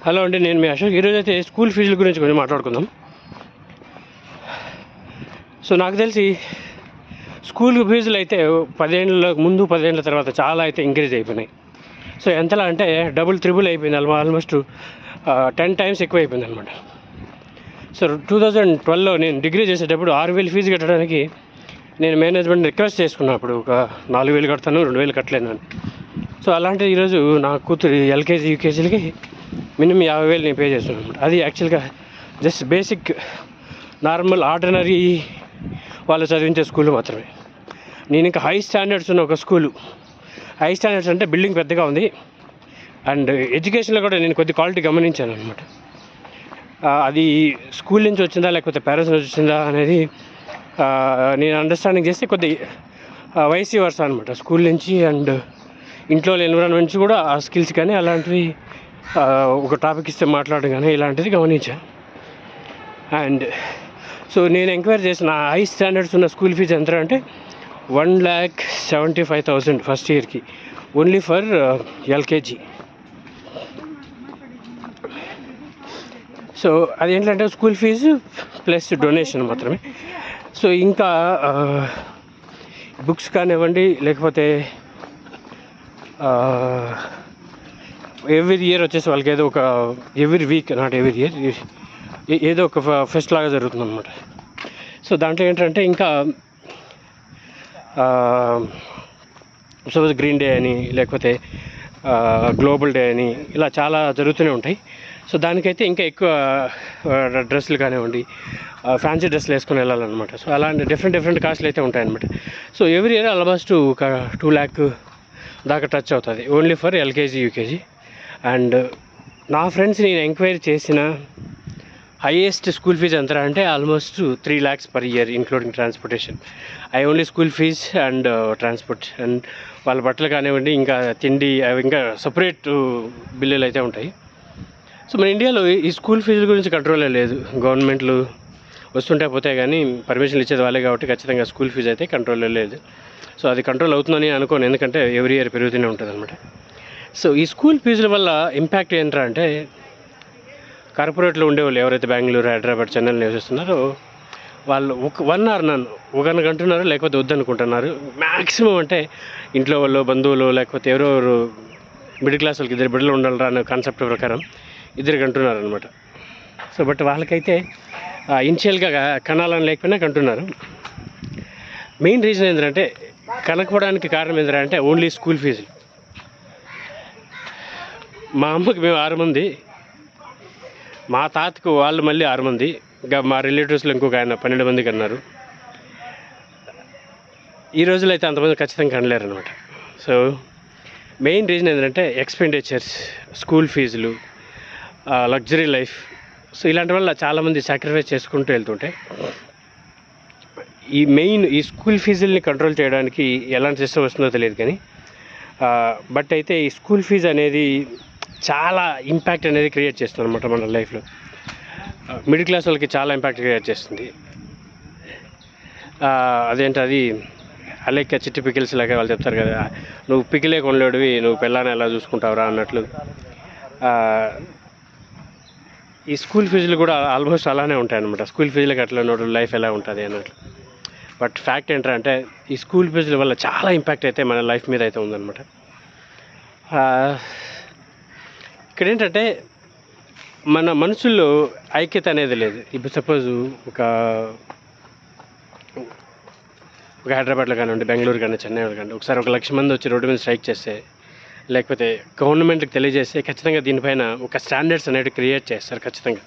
Hello అండి, నేను మీ అశోక్. ఈరోజు అయితే స్కూల్ ఫీజుల గురించి కొంచెం మాట్లాడుకుందాం. సో నాకు తెలిసి స్కూల్ ఫీజులు అయితే 10 ఏళ్ళ ముందు 10 ఏళ్ళ తర్వాత చాలా అయితే ఇంక్రీజ్ అయిపోయినాయి. సో ఎంతలా అంటే డబుల్ త్రిబుల్ అయిపోయింది, ఆల్మోస్ట్ 10 టైమ్స్ ఎక్కువ అయిపోయింది అనమాట. సో 2012లో నేను డిగ్రీ చేసేటప్పుడు 6,000 ఫీజు కట్టడానికి నేను మేనేజ్మెంట్ రిక్వెస్ట్ చేసుకున్నాను. అప్పుడు ఒక 4,000 కడతాను, 2,000 కట్టలేను అని. సో అలాంటిది ఈరోజు నా కూతురు ఎల్కేజీ యూకేజీలకి మినిమం 50,000 నేను పే చేస్తున్నాను అనమాట. అది యాక్చువల్గా జస్ట్ బేసిక్ నార్మల్ ఆర్డినరీ వాళ్ళు చదివించే స్కూల్ మాత్రమే. నేను ఇంకా హై స్టాండర్డ్స్ ఉన్న ఒక స్కూలు, హై స్టాండర్డ్స్ అంటే బిల్డింగ్ పెద్దగా ఉంది అండ్ ఎడ్యుకేషన్లో కూడా నేను కొద్ది క్వాలిటీ గమనించాను అనమాట. అది స్కూల్ నుంచి వచ్చిందా లేకపోతే పేరెంట్స్ నుంచి వచ్చిందా అనేది నేను అండర్స్టాండింగ్ చేస్తే కొద్ది వైసీ వర్స అనమాట. స్కూల్ నుంచి అండ్ ఇంట్లో ఎన్విరాన్మెంట్ నుంచి కూడా ఆ స్కిల్స్ కానీ అలాంటివి ఒక టాపిక్ ఇస్తే మాట్లాడడం కానీ ఇలాంటిది గమనించాను. అండ్ సో నేను ఎంక్వైరీ చేసిన హై స్టాండర్డ్స్ ఉన్న స్కూల్ ఫీజు ఎంత అంటే 1,75,000 ఫస్ట్ ఇయర్కి, ఓన్లీ ఫర్ ఎల్కేజీ. సో అదేంటంటే స్కూల్ ఫీజు ప్లస్ డొనేషన్ మాత్రమే. సో ఇంకా బుక్స్ కానివ్వండి లేకపోతే ఎవ్రీ ఇయర్ వచ్చేసి వాళ్ళకి ఏదో ఒక every week, not every year, ఏదో ఒక ఫెస్ట్ లాగా జరుగుతుంది అనమాట. సో దాంట్లో ఏంటంటే ఇంకా సపోజ్ గ్రీన్ డే అని లేకపోతే గ్లోబల్ డే అని ఇలా చాలా జరుగుతూనే ఉంటాయి. సో దానికైతే ఇంకా ఎక్కువ డ్రెస్సులు కానివ్వండి, ఫ్యాన్సీ డ్రెస్సులు వేసుకొని వెళ్ళాలన్నమాట. సో అలాంటి డిఫరెంట్ కాస్ట్లు అయితే ఉంటాయన్నమాట. సో ఎవ్రీ ఇయర్ ఆల్మోస్ట్ ఒక 2 lakh దాకా టచ్ అవుతుంది, only for LKG UKG. And నా ఫ్రెండ్స్ నేను ఎంక్వైరీ చేసిన హైయెస్ట్ స్కూల్ ఫీజు ఎంత అంటే almost 3 lakhs per year including transportation. I only school fee and transport and వాళ్ళ బట్టలు కానివ్వండి, ఇంకా తిండి, అవి ఇంకా సపరేట్ బిల్లులు అయితే ఉంటాయి. సో మన ఇండియాలో ఈ స్కూల్ ఫీజుల గురించి కంట్రోలే లేదు. గవర్నమెంట్లు వస్తుంటే పోతే కానీ పర్మిషన్లు ఇచ్చేది వాళ్ళే కాబట్టి ఖచ్చితంగా స్కూల్ ఫీజు అయితే కంట్రోలే లేదు. సో అది కంట్రోల్ అవుతుందని అనుకోను, ఎందుకంటే ఎవ్రీ ఇయర్ పెరుగుతూనే ఉంటుంది అనమాట. సో ఈ స్కూల్ ఫీజుల వల్ల ఇంపాక్ట్ ఏంటంటే కార్పొరేట్లో ఉండేవాళ్ళు ఎవరైతే బెంగళూరు, హైదరాబాద్, చెన్నైలో నివసిస్తున్నారో వాళ్ళు 1 or none ఒకరికి అంటున్నారు, లేకపోతే వద్దనుకుంటున్నారు. మ్యాక్సిమం అంటే ఇంట్లో వాళ్ళు, బంధువులు, లేకపోతే ఎవరెవరు మిడిల్ క్లాస్ వాళ్ళకి 2 బిడ్డలు ఉండాలరా అనే కాన్సెప్ట్ ప్రకారం 2 కంటున్నారు అనమాట. సో బట్ వాళ్ళకైతే ఇనిషియల్గా కనాలని లేకపోయినా కంటున్నారు. మెయిన్ రీజన్ ఏంటంటే కనకపోవడానికి కారణం ఏంటంటే ఓన్లీ స్కూల్ ఫీజులు. మా అమ్మకి మేము 6 మంది, మా తాతకు వాళ్ళు మళ్ళీ 6 మంది, ఇంకా మా రిలేటివ్స్లో ఇంకొక ఆయన 12 మందికి అన్నారు. ఈ రోజులో అయితే అంతమంది ఖచ్చితంగా కనలేరు అనమాట. సో మెయిన్ రీజన్ ఏంటంటే ఎక్స్పెండిచర్స్, స్కూల్ ఫీజులు, లగ్జరీ లైఫ్. సో ఇలాంటి వల్ల చాలామంది సాక్రిఫైస్ చేసుకుంటూ వెళ్తుంటే ఈ స్కూల్ ఫీజుల్ని కంట్రోల్ చేయడానికి ఎలాంటి సిస్టమ్ వస్తుందో తెలియదు కానీ బట్ అయితే ఈ స్కూల్ ఫీజు అనేది చాలా ఇంపాక్ట్ అనేది క్రియేట్ చేస్తుంది అనమాట మన లైఫ్లో. మిడిల్ క్లాస్ వాళ్ళకి చాలా ఇంపాక్ట్ క్రియేట్ చేస్తుంది. అదేంటది అలెక్క చిట్టి పికిల్స్ లాగా వాళ్ళు చెప్తారు కదా, నువ్వు పికిలే కొనలేడివి, నువ్వు పిల్లాన్ని ఎలా చూసుకుంటావురా అన్నట్లు. ఈ స్కూల్ ఫీజులు కూడా ఆల్మోస్ట్ అలానే ఉంటాయి అనమాట. స్కూల్ ఫీజులకు అట్లా ఉన్నప్పుడు లైఫ్ ఎలా ఉంటుంది అన్నట్లు. బట్ ఫ్యాక్ట్ ఏంటంటే ఈ స్కూల్ ఫీజుల వల్ల చాలా ఇంపాక్ట్ అయితే మన లైఫ్ మీద అయితే ఉందన్నమాట. ఇక్కడ ఏంటంటే మన మనసుల్లో ఐక్యత అనేది లేదు. ఇప్పుడు సపోజ్ ఒక హైదరాబాద్లో కానివ్వండి, బెంగళూరు కానీ, చెన్నై కానీ ఒకసారి 1,00,000 మంది వచ్చి రోడ్డు మీద స్ట్రైక్ చేస్తే, లేకపోతే గవర్నమెంట్కి తెలియజేస్తే ఖచ్చితంగా దీనిపైన ఒక స్టాండర్డ్స్ అనేవి క్రియేట్ చేస్తారు. ఖచ్చితంగా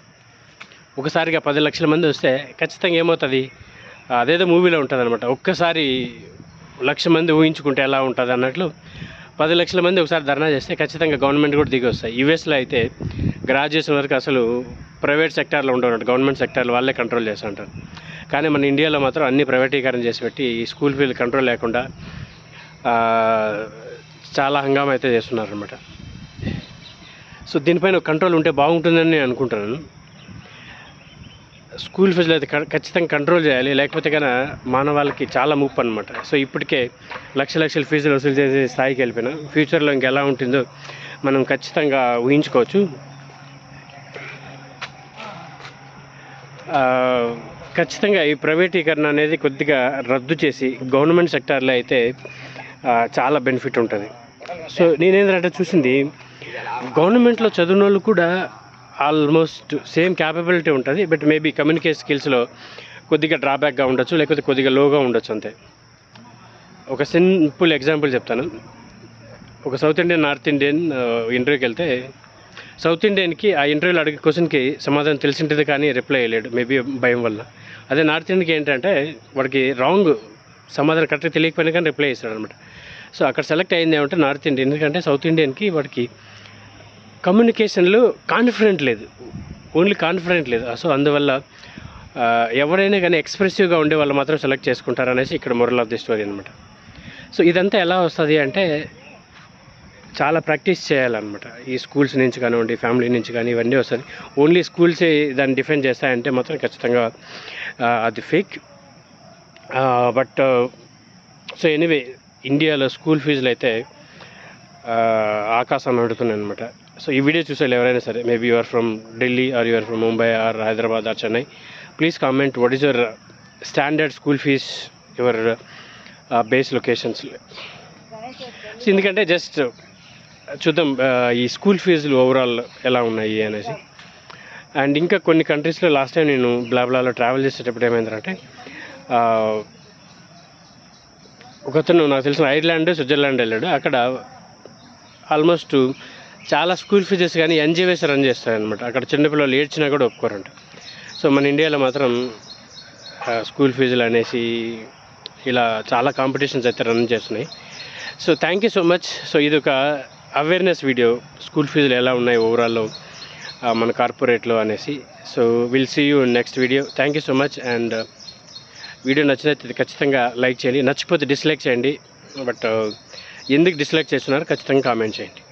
ఒకసారిగా 10 లక్షల మంది వస్తే ఖచ్చితంగా ఏమవుతుంది, అదేదో మూవీలో ఉంటుంది అనమాట. ఒక్కసారి 1,00,000 మంది ఊహించుకుంటే ఎలా ఉంటుంది అన్నట్లు 10 లక్షల మంది ఒకసారి ధర్నా చేస్తే ఖచ్చితంగా గవర్నమెంట్ కూడా దిగి వస్తాయి. యూఎస్లో అయితే గ్రాడ్యుయేషన్ వరకు అసలు ప్రైవేట్ సెక్టార్లో ఉండవు, గవర్నమెంట్ సెక్టార్లో వాళ్ళే కంట్రోల్ చేస్తూ ఉంటారు. కానీ మన ఇండియాలో మాత్రం అన్ని ప్రైవేటీకరణ చేసి పెట్టి ఈ స్కూల్ ఫీజు కంట్రోల్ లేకుండా చాలా హంగామా అయితే చేస్తున్నారు అనమాట. సో దీనిపైన కంట్రోల్ ఉంటే బాగుంటుందని నేను అనుకుంటున్నాను. స్కూల్ ఫీజులు అయితే ఖచ్చితంగా కంట్రోల్ చేయాలి, లేకపోతే కన్నా మానవాళికి చాలా ముప్పు అనమాట. సో ఇప్పటికే లక్షల ఫీజులు వసూలు చేసే స్థాయికి వెళ్ళిపోయినా ఫ్యూచర్లో ఇంకెలా ఉంటుందో మనం ఖచ్చితంగా ఊహించుకోవచ్చు. ఖచ్చితంగా ఈ ప్రైవేటీకరణ అనేది కొద్దిగా రద్దు చేసి గవర్నమెంట్ సెక్టార్లో అయితే చాలా బెనిఫిట్ ఉంటుంది. సో నేనేంటంటే చూసింది గవర్నమెంట్లో చదివిన వాళ్ళు కూడా ఆల్మోస్ట్ సేమ్ క్యాపబిలిటీ ఉంటుంది, బట్ మేబీ కమ్యూనికేషన్ స్కిల్స్లో కొద్దిగా డ్రాబ్యాక్గా ఉండొచ్చు, లేకపోతే కొద్దిగా లోగా ఉండొచ్చు అంతే. ఒక సింపుల్ ఎగ్జాంపుల్ చెప్తాను. ఒక సౌత్ ఇండియన్, నార్త్ ఇండియన్ ఇంటర్వ్యూకి వెళ్తే సౌత్ ఇండియన్కి ఆ ఇంటర్వ్యూలో అడిగే క్వశ్చన్కి సమాధానం తెలిసింటుంది కానీ రిప్లై అయ్యలేడు, మేబీ భయం వల్ల. అదే నార్త్ ఇండియన్కి ఏంటంటే వాడికి రాంగ్ సమాధానం కరెక్ట్గా తెలియకపోయినా కానీ రిప్లై చేస్తాడు అనమాట. సో అక్కడ సెలెక్ట్ అయింది ఏమంటే నార్త్ ఇండియన్, ఎందుకంటే సౌత్ ఇండియన్కి వాడికి కమ్యూనికేషన్లో కాన్ఫిడెంట్ లేదు, ఓన్లీ కాన్ఫిడెంట్ లేదు. సో అందువల్ల ఎవరైనా కానీ ఎక్స్ప్రెసివ్గా ఉండే వాళ్ళు మాత్రం సెలెక్ట్ చేసుకుంటారు అనేసి ఇక్కడ మొరల్ ఆఫ్ ది స్టోరీ అనమాట. సో ఇదంతా ఎలా వస్తుంది అంటే చాలా ప్రాక్టీస్ చేయాలన్నమాట. ఈ స్కూల్స్ నుంచి కానివ్వండి, ఫ్యామిలీ నుంచి కానీ ఇవన్నీ వస్తుంది. ఓన్లీ స్కూల్సే దాన్ని డిఫెండ్ చేస్తాయంటే మాత్రం ఖచ్చితంగా అది ఫేక్. బట్ సో ఎనీవే ఇండియాలో స్కూల్ ఫీజులు అయితే ఆకాశం అడుగుతున్నాయి అనమాట. సో ఈ వీడియో చూసేవాళ్ళు ఎవరైనా సరే, maybe you are from Delhi or you are from Mumbai or Hyderabad or Chennai, please comment what is your standard school fee your base locations. So ఎందుకంటే జస్ట్ చూద్దాం ఈ స్కూల్ ఫీజులు ఓవరాల్ ఎలా ఉన్నాయి అనేసి. అండ్ ఇంకా కొన్ని కంట్రీస్లో లాస్ట్ టైం నేను బ్లాబ్లాలో ట్రావెల్ చేసేటప్పుడు ఏమైందంటే ఒకతను నాకు తెలిసిన ఐర్లాండ్, స్విట్జర్లాండ్ వెళ్ళాడు. అక్కడ ఆల్మోస్ట్ చాలా స్కూల్ ఫీజెస్ కానీ ఎన్జిఓస్ రన్ చేస్తారనమాట. అక్కడ చిన్నపిల్లలు ఏడ్చినా కూడా ఒప్పుకోరంట. సో మన ఇండియాలో మాత్రం స్కూల్ ఫీజులు అనేసి ఇలా చాలా కాంపిటీషన్స్ అయితే రన్ చేస్తున్నాయి. So thank you so much. So ఇది ఒక అవేర్నెస్ వీడియో, స్కూల్ ఫీజులు ఎలా ఉన్నాయి ఓవరాల్లో మన కార్పొరేట్లో అనేసి. So will see you next video. Thank you so much. And video నచ్చినట్లయితే ఖచ్చితంగా లైక్ చేయండి, నచ్చిపోతే డిస్లైక్ చేయండి. బట్ ఎందుకు డిస్లైక్ చేస్తున్నారు ఖచ్చితంగా కామెంట్ చేయండి.